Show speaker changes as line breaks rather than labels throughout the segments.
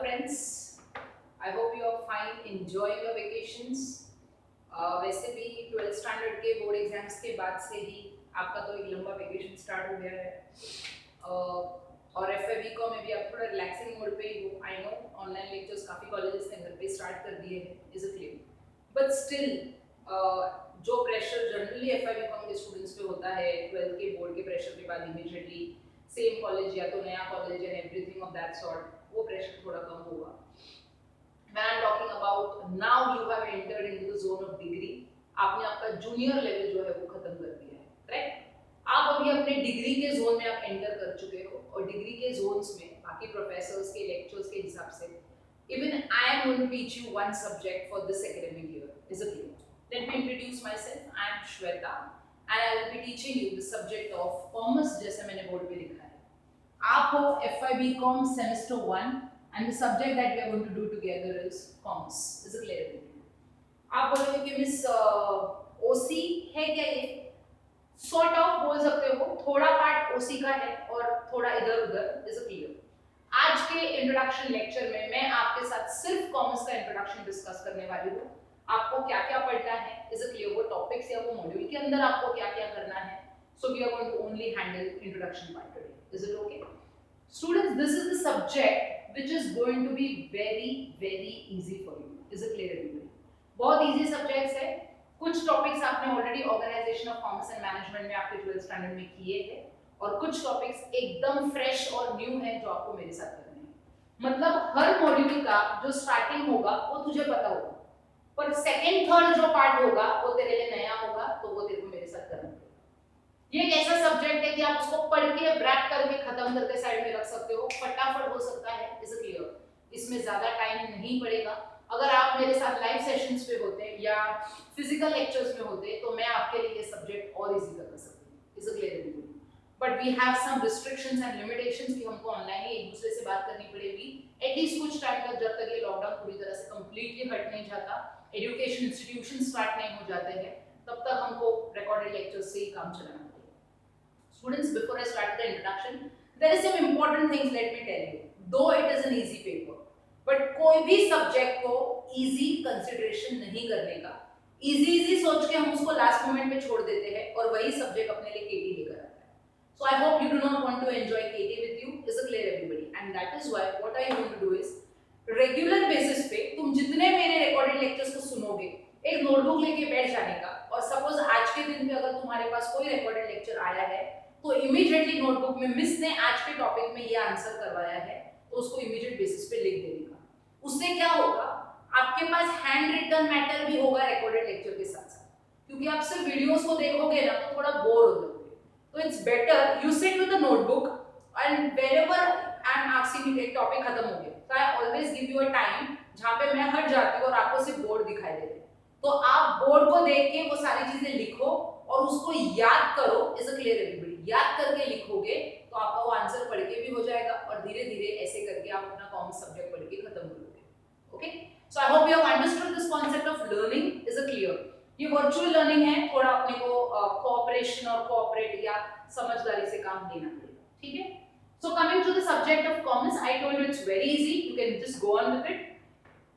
friends. I hope you are fine, enjoying your vacations. वैसे भी 12th standard के board exams के बाद से ही आपका तो एक लंबा वेकेशन स्टार्ट हो गया है और एफए बीकॉम में भी आप थोड़ा रिलैक्सिंग मोड पे ही हो. आई नो ऑनलाइन लेक्चर्स काफ़ी कॉलेजेस ने घर पे स्टार्ट कर दिए हैं, is a clear, but still जो प्रेशर जनरली एफए बीकॉम के स्टूडेंट्स पे होता है 12th के बोर्ड के प्रेशर के बाद इमीडिएटली सेम कॉलेज या तो नया college and everything of that sort, वो प्रेशर थोड़ा कम होगा. When I'm talking about now you have entered into the zone of degree, आपने आपका जूनियर लेवल जो है वो खत्म कर दिया है, राइट? आप अभी अपने डिग्री के जोन में आप एंटर कर चुके हो और डिग्री के जोन्स में बाकी प्रोफेसर्स के लेक्चर्स के हिसाब से even I am going to teach you one subject for this academic year. Is it clear? Let me introduce myself. I am Shweta and I will be teaching you the subject of commerce जैसे मैंने board पे लिखा है. आप हो FY BCom semester 1 and the subject that we are going to do together is commerce. Is it clear? आप बोलोगे कि मिस OC है क्या ये? Sort of बोल सकते हो, थोड़ा पार्ट OC का है और थोड़ा इधर उधर. Is it clear? आज के इंट्रोडक्शन लेक्चर में मैं आपके साथ सिर्फ कॉमर्स का इंट्रोडक्शन डिस्कस करने वाली हूँ. आपको क्या क्या पढ़ना है, इज इट क्लियर, वो टॉपिक्स या वो मॉड्यूल के अंदर आपको क्या क्या करना है. So we are going to only handle introduction part today. Is it okay students? This is the subject which is going to be very very easy for you. Is it clear everybody? बहुत easy subjects है. कुछ topics आपने already organisation of commerce and management में आपके 12th standard में किए हैं और कुछ टॉपिक्स एकदम फ्रेश और न्यू है जो आपको मेरे साथ करने हैं. मतलब हर मॉड्यूल का जो स्टार्टिंग होगा वो तुझे पता होगा, पर सेकंड थर्ड जो पार्ट होगा वो तेरे लिए नया होगा, तो वो तेरे को मेरे साथ करना पड़ेगा. ये एक ऐसा सब्जेक्ट है कि आप उसको पढ़ के रैप करके खत्म करके साइड में रख सकते हो, फटाफट हो सकता है. Is it clear? इसमें ज्यादा टाइम नहीं पड़ेगा. अगर आप मेरे साथ लाइव सेशंस पे होते या फिजिकल लेक्चर्स में होते तो मैं आपके लिए ये सब्जेक्ट और इजी कर सकती हूँ. Is it clear? But we have some restrictions and limitations कि हमको ऑनलाइन ही एक दूसरे से बात करनी पड़ेगी एटलीस्ट कुछ टाइम तक, जब तक ये लॉकडाउन पूरी तरह से कंप्लीटली हट नहीं जाता, एजुकेशन इंस्टीट्यूशन स्टार्ट नहीं हो जाते हैं, तब तक हमको रिकॉर्डेड लेक्चर्स से ही काम चलाना पड़ेगा. Students, before I start the introduction, there is some important things let me tell you. Though it is an easy paper, but कोई भी सब्जेक्ट को इजी कंसीडरेशन नहीं करने का. इजी सोच के हम उसको लास्ट मोमेंट पे छोड़ देते हैं और वही सब्जेक्ट अपने लिए केटी लेकर आता है. So I hope you do not want to enjoy KT with you. Is it clear everybody? And that is why what I am going to do is regular basis पे तुम जितने मेरे रिकॉर्डेड लेक्चर्स को सुनोगे एक notebook लेके बैठ जाने का, और सपोज आज के दिन पे अगर तुम्हारे पास कोई रिकॉर्डेड लेक्चर आया है तो इमीडिएटली नोटबुक में मिस ने आज के टॉपिक में ये आंसर करवाया है तो उसको इमीडिएट बेसिस पे लिख देने का. उससे क्या होगा, आपके पास हैंड रिटन मैटर भी होगा रिकॉर्डेड लेक्चर के साथ साथ, क्योंकि आप सिर्फ वीडियोस को देखोगे ना तो थोड़ा बोर हो जाओगे. So it's better you sit with a notebook and wherever I'm asking you एक टॉपिक खत्म हो गया तो I always give you a time जहाँ पे मैं हट जाती हूँ और आपको सिर्फ बोर्ड दिखाई देते हैं, तो आप बोर्ड को देख के वो सारी चीजें लिखो और उसको याद करो. Is a clear everybody? याद करके लिखोगे तो आपका वो आंसर पढ़ के भी हो जाएगा और धीरे धीरे ऐसे करके आप अपना कॉमर्स सब्जेक्ट पढ़ के खत्म करोगे. Okay, so I hope you have understood this concept of learning. Is a clear? ये वर्चुअल लर्निंग है, थोड़ा अपने को कोऑपरेशन और कोऑपरेट या समझदारी से काम लेना पड़ेगा. ठीक है? So coming to the subject of commerce, I told you it's very easy, you can just go on with it.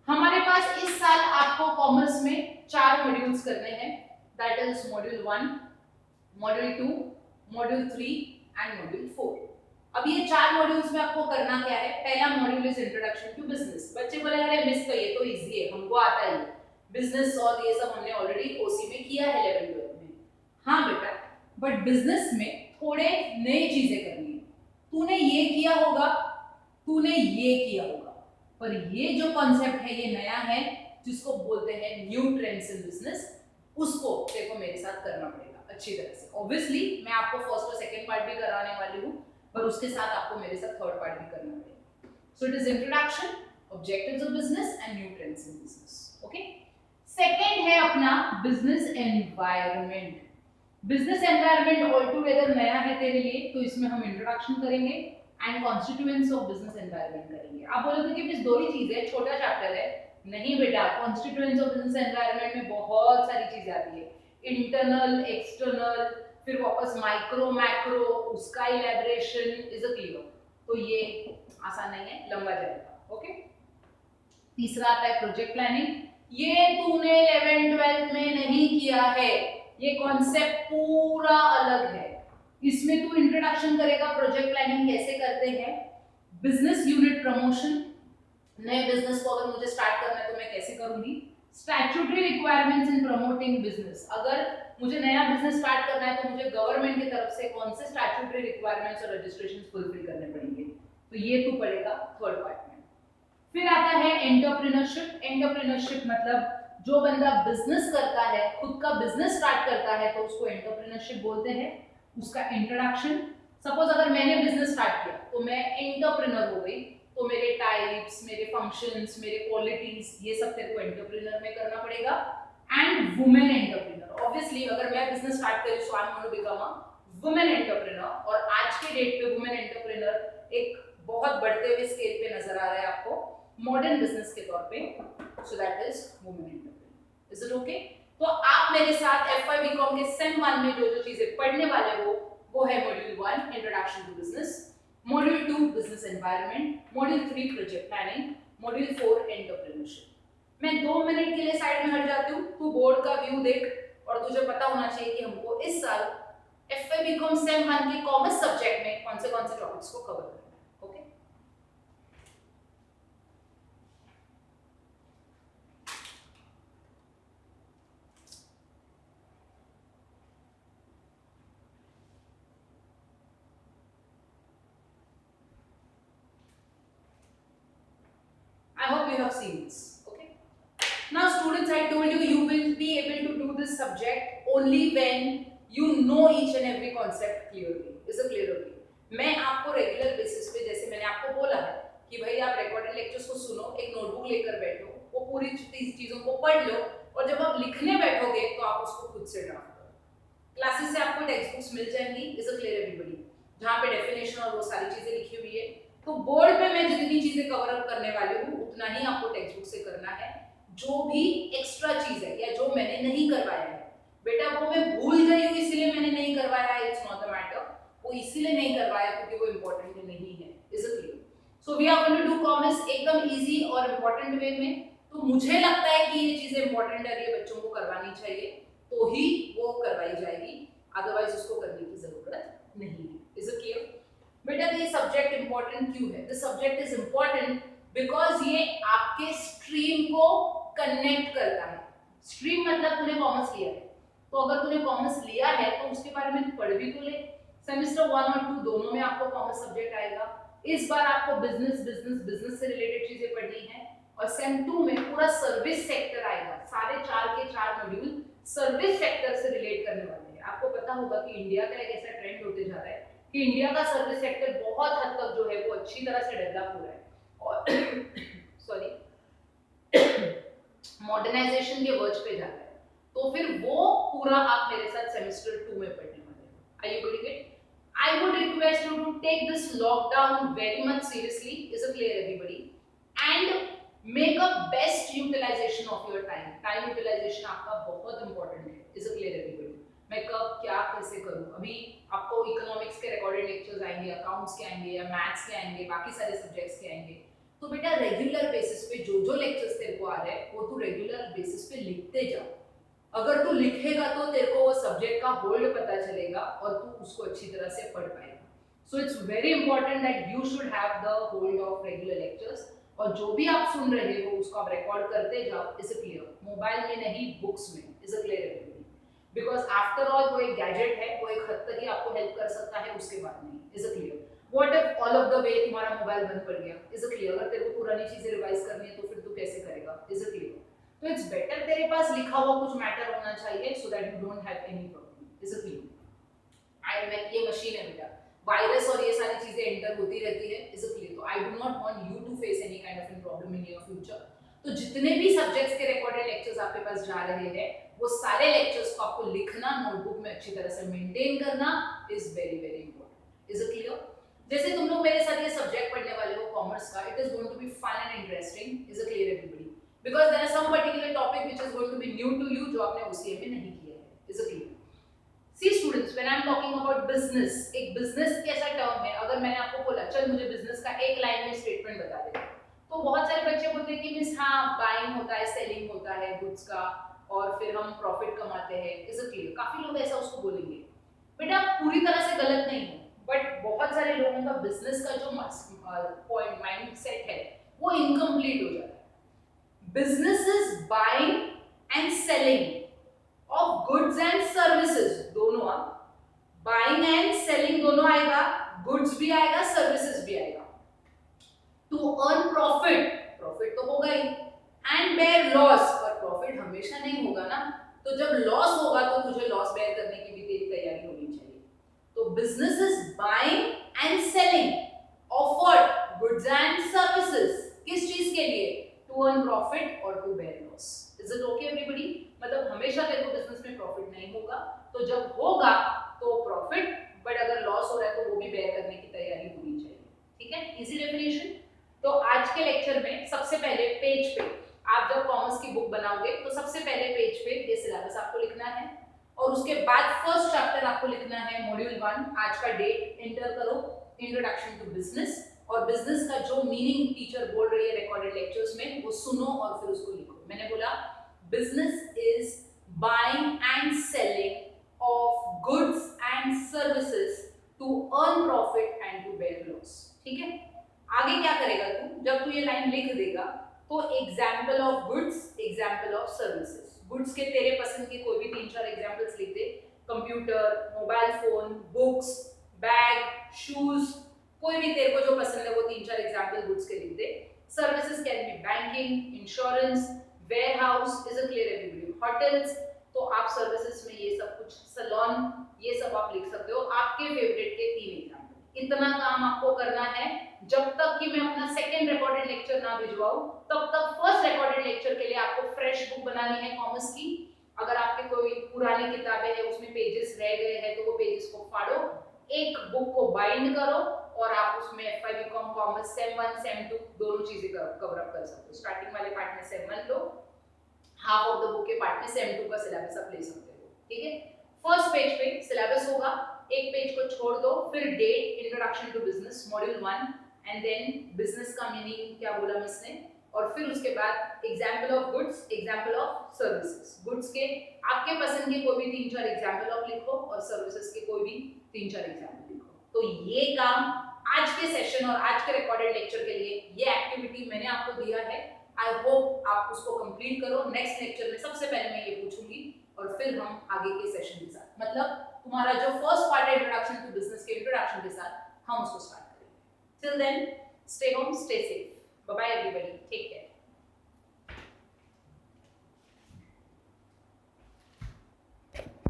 हमारे पास इस साल आपको कॉमर्स में 4 मॉड्यूल्स करने हैं. That is module 1, module 2, module 3 and module 4. अब ये 4 मॉड्यूल्स में आपको करना क्या है? पहला module is introduction to business. बच्चे बोले अरे मिस तो ये तो इजी है, हमको आता है बिजनेस और ये सब हमने ऑलरेडी ओसी में किया है लेवल 12 में. हाँ बेटा, बट बिजनेस में थोड़े नई चीजें करनी है. तूने ये किया होगा, तूने ये किया होगा, पर ये जो कॉन्सेप्ट है ये नया है जिसको बोलते हैं न्यू ट्रेंड्स इन बिजनेस. उसको देखो मेरे साथ करना पड़ेगा अच्छी तरह से. ऑब्वियसली मैं आपको फर्स्ट और सेकंड पार्ट भी कराने वाली हूँ, पर उसके साथ आपको मेरे साथ थर्ड पार्ट भी करना पड़ेगा. So it is introduction, objectives of business and new trends in business. Okay, second है अपना business environment. Business environment all together नया है तेरे लिए, तो इसमें हम इंट्रोडक्शन करेंगे and constituents of business environment करेंगे. आप बोलोगे कि बस 2 ही चीज है, छोटा चैप्टर है. नहीं बेटा, कॉन्स्टिट्यूएंट्स ऑफ बिजनेस एनवायरनमेंट में बहुत सारी चीजें आती है. इंटरनल, एक्सटर्नल, फिर वापस माइक्रो मैक्रो, उसका इलैबोरेशन. Is a clear? तो ये आसान नहीं है, लंबा जाएगा. ओके, तीसरा आता है प्रोजेक्ट प्लानिंग। ये तूने 11th-12th में नहीं किया है, ये कॉन्सेप्ट पूरा अलग है। इसमें तू इंट्रोडक्शन करेगा प्रोजेक्ट प्लानिंग कैसे करते हैं, बिजनेस यूनिट प्रमोशन, नए बिजनेस को अगर मुझे स्टार्ट करना है तो मैं कैसे करूंगी, statutory requirements in promoting business, अगर मुझे नया बिजनेस स्टार्ट करना है तो मुझे गवर्नमेंट की तरफ से कौन से स्टैट्यूटरी रिक्वायरमेंट्स और रजिस्ट्रेशन फुलफिल करने पड़ेंगे, तो ये तू पढ़ेगा थर्ड पार्ट में। फिर आता है एंटरप्रेन्योरशिप। एंटरप्रेन्योरशिप मतलब जो बंदा बिजनेस करता है, खुद का बिजनेस स्टार्ट करता है तो उसको एंटरप्रेन्योरशिप बोलते हैं। उसका इंट्रोडक्शन, सपोज अगर मैंने बिजनेस स्टार्ट किया तो मैं एंटरप्रेन्योर हो गई, तो मेरे टाइप्स, मेरे फंक्शंस, मेरे क्वालिटीज, ये सब तेरे को एंटरप्रेन्योर में करना पड़ेगा। एंड वुमेन एंटरप्रेन्योर, ऑब्वियसली अगर मैं बिजनेस स्टार्ट करी so I am going to become a women entrepreneur, और आज के डेट पे वुमेन एंटरप्रेन्योर एक बहुत बढ़ते हुए स्केल पे नजर आ रहा है आपको मॉडर्न बिजनेस के तौर पे, so that is women entrepreneur. Is it okay? तो आप मेरे साथ FY BCom के सेम 1 में जो जो चीजें पढ़ने वाले हो वो है module 1 introduction to business, module 2 business environment, module 3 project planning, module 4 entrepreneurship. मैं 2 मिनट के लिए साइड में हट जाती हूँ, तू बोर्ड का व्यू देख और तुझे पता होना चाहिए कि हमको इस साल FY BCom सेम 1 के कॉमर्स सब्जेक्ट में कौन से टॉपिक्स को कवर करना है। Okay, I hope you have seen this. Okay. Now, students, I told you you will be able to do this subject only when you know each and every concept clearly. Is it clear? Okay. मैं आपको regular basis पे, जैसे मैंने आपको बोला है कि भाई आप रिकॉर्डेड लेक्चर्स को सुनो, एक नोटबुक लेकर बैठो, वो पूरी चीजों को पढ़ लो, और जब आप लिखने बैठोगे तो आप उसको खुद से ड्राफ्ट करो। क्लासेस से आपको टेक्स्ट बुक्स मिल जाएंगी, इज इट क्लियर एवरीबॉडी, जहाँ पे डेफिनेशन और वो सारी चीजें लिखी हुई है। तो बोर्ड पे मैं जितनी चीजें कवर अप करने वाली हूँ उतना ही आपको टेक्स्ट बुक से करना है। जो भी एक्स्ट्रा चीज है या जो मैंने नहीं करवाया है बेटा, वो मैं भूल गई हूँ इसलिए मैंने नहीं करवाया है, इट्स नॉट द मैटर, वो इसीलिए नहीं करवाया क्योंकि वो इंपॉर्टेंट नहीं है। Is it clear? So we are going to do commerce एकदम इजी और इंपॉर्टेंट वे में। तो मुझे लगता है कि ये चीजें इंपॉर्टेंट है, ये बच्चों को करवानी चाहिए, तो ही वो करवाई जाएगी, अदरवाइज उसको करने की जरूरत नहीं है। Is it clear? बेटा ये सब्जेक्ट इंपॉर्टेंट क्यों है? This subject is important because ये आपके स्ट्रीम को कनेक्ट करता है। स्ट्रीम मतलब तूने कॉमर्स लिया है, तो अगर तूने कॉमर्स लिया है तो उसके बारे में पढ़ भी तो ले। सेमेस्टर 1 और 2 दोनों में आपको कॉमर्स सब्जेक्ट आएगा। इस बार आपको बिजनेस से रिलेटेड चीजें पढ़नी है, और सेम 2 में पूरा सर्विस सेक्टर आएगा। सारे 4 के 4 मॉड्यूल सर्विस सेक्टर से रिलेट करने वाले हैं। आपको पता होगा कि इंडिया का एक ऐसा ट्रेंड होते जा रहा है कि इंडिया का सर्विस सेक्टर बहुत हद तक जो है वो अच्छी तरह से डेवलप हो रहा है, और सॉरी मॉडर्नाइजेशन के वर्ज पे जा रहा है। तो फिर वो पूरा आप मेरे साथ सेमेस्टर 2 में पढ़ने वाले हो। Are you getting it? I would request you to take this lockdown very much seriously. Is it clear, everybody? And make a best utilization of your time. Time utilization आपका बहुत important है. Is it clear, everybody? मैं कब क्या कैसे करूँ? अभी आपको इकोनॉमिक्स के रिकॉर्डेड लेक्चर्स आएंगे, अकाउंट्स के आएंगे, या मैथ्स के आएंगे, बाकी सारे सब्जेक्ट्स के आएंगे। तो बेटा रेगुलर बेसिस पे जो लेक्चर्स तेरे को आ रहे हैं वो तू रेगुलर बेसिस पे लिखते जाओ। अगर तू लिखेगा तो तेरे को वो सब्जेक्ट का होल्ड पता चलेगा और तू उसको अच्छी तरह से पढ़ पाएगा। So it's very important that you should have the hold of regular lectures, और जो भी आप सुन रहे हो उसको आप रिकॉर्ड करते जाओ। Is it clear? मोबाइल में नहीं, बुक्स में। Is it clear everybody? Because after all वो एक गैजेट है, वो एक हद तक ही आपको हेल्प कर सकता है, उसके बाद नहीं। Is it clear? What if all of the way तुम्हारा मोबाइल बंद पड़ गया? Is it clear? अगर तेरे को पुरानी चीजें रिवाइज करनी है तो फिर तू कैसे करेगा? Is it clear? तो इट्स बेटर तेरे पास लिखा हुआ कुछ मैटर होना चाहिए, so that you don't have any problem. Is it clear? ये मशीन है बेटा, वायरस और ये सारी चीजें एंटर होती रहती है। Is it clear? तो I do not want you to face any kind of problem in your future. तो जितने भी सब्जेक्ट्स के रिकॉर्डेड लेक्चर्स आपके पास जा रहे हैं वो सारे लेक्चर्स को आपको लिखना, नोटबुक में अच्छी तरह से मेंटेन करना is very very important. Is it clear? जैसे तुम लोग मेरे साथ ये सब्जेक्ट पढ़ने वाले हो कॉमर्स का, it is going to be fun and interesting. Is it clear everybody? Because there are some particular topic which is going to be new to you जो आपने OCA में नहीं किया है। Is it clear? See students, when I am talking about business, एक business कैसा term है? अगर मैंने आपको बोला चल मुझे business का एक लाइन में स्टेटमेंट बता दे, तो बहुत सारे बच्चे बोलते हैं कि मिस हाँ बाइंग होता है, सेलिंग होता है गुड्स का और फिर हम प्रॉफिट कमाते हैं, इज इट क्लियर? काफी लोग ऐसा उसको बोलेंगे। बेटा पूरी तरह से गलत नहीं है, बट बहुत सारे लोगों का बिजनेस का जो पॉइंट माइंड सेट है वो इनकम्प्लीट हो जाता है। Business is buying and selling of goods and services, दोनों। बाइंग एंड सेलिंग दोनों आएगा, गुड्स भी आएगा, सर्विसेज भी आएगा। टू अर्न प्रॉफिट, प्रॉफिट तो होगा ही, एंड बेयर लॉस, पर प्रॉफिट हमेशा नहीं होगा ना, तो जब लॉस होगा तो तुझे लॉस बेयर करने की भी तेरी तैयारी होनी चाहिए। तो business is buying and selling of what, goods and services, किस चीज के लिए? टू अर्न प्रॉफिट और to bear loss. Is it okay everybody? मतलब हमेशा तेरे को बिजनेस में प्रॉफिट नहीं होगा, तो जब होगा तो प्रॉफिट, बट अगर लॉस हो रहा है तो वो भी बेयर करने की तैयारी होनी चाहिए। ठीक है, इजी डेफिनेशन। तो आज के लेक्चर में सबसे पहले पेज पे आप जब कॉमर्स की बुक बनाओगे तो सबसे पहले पेज पे ये सिलेबस आपको लिखना है, और उसके बाद फर्स्ट चैप्टर आपको लिखना है मॉड्यूल 1। आज का डेट एंटर करो, इंट्रोडक्शन टू बिजनेस, और बिजनेस का जो मीनिंग टीचर बोल रही है रिकॉर्डेड लेक्चर्स में वो सुनो और फिर उसको लिखो। मैंने बोला business is buying and selling of goods and services to earn profit and to bear loss. ठीक है, आगे क्या करेगा तू? जब तू ये लाइन लिख देगा तो example of goods, example of services, goods के तेरे पसंद के कोई भी 3-4 एग्जाम्पल्स लिख दे, computer, mobile phone, books, bag, shoes, कोई भी तेरे को जो पसंद है वो 3-4 एग्जाम्पल गुड्स के लिख दे। Services can be banking, insurance, warehouse, is it clear everybody? Hotels, तो आप सर्विसेज में ये सब कुछ, सैलून, ये सब आप लिख सकते हो, आपके फेवरेट के 3 एग्जाम्पल। इतना काम आपको करना है जब तक कि मैं अपना सेकंड रिकॉर्डेड लेक्चर ना भिजवाऊं, तब तक फर्स्ट रिकॉर्डेड लेक्चर के लिए आपको फ्रेश बुक बनानी है कॉमर्स की। अगर आपके कोई पुरानी किताबें हैं उसमें पेजेस रह गए हैं तो वो पेजेस को फाड़ो, एक बुक को बाइंड करो और आप उसमें FY BCom commerce sem 1 sem 2 दोनों चीजें कवर अप कर सकते हो। स्टार्टिंग वाले पार्ट में same 1 low, half of the book के पार्ट में सेम 2 का सिलेबस आप ले सकते हो। ठीक है, फर्स्ट पेज पे सिलेबस होगा, एक पेज को छोड़ दो, फिर date, introduction to business module 1, and then business का मीनिंग क्या बोला मिस ने, और फिर उसके बाद example of goods, example of services. Goods के आपके पसंद के कोई भी 3-4 एग्जाम्पल ऑफ लिखो और सर्विसेज के कोई भी 3-4 एग्जाम्पल लिखो। तो ये काम आज के सेशन और आज के रिकॉर्डेड लेक्चर के लिए ये एक्टिविटी मैंने आपको दिया है। आई होप आप उसको कंप्लीट करो। नेक्स्ट लेक्चर में सबसे पहले मैं ये पूछूंगी और फिर हम आगे के सेशन के साथ, मतलब तुम्हारा जो फर्स्ट पार्ट है इंट्रोडक्शन टू बिजनेस के इंट्रोडक्शन के साथ हम उसको स्टार्ट करेंगे। Till then stay home, stay safe, bye bye.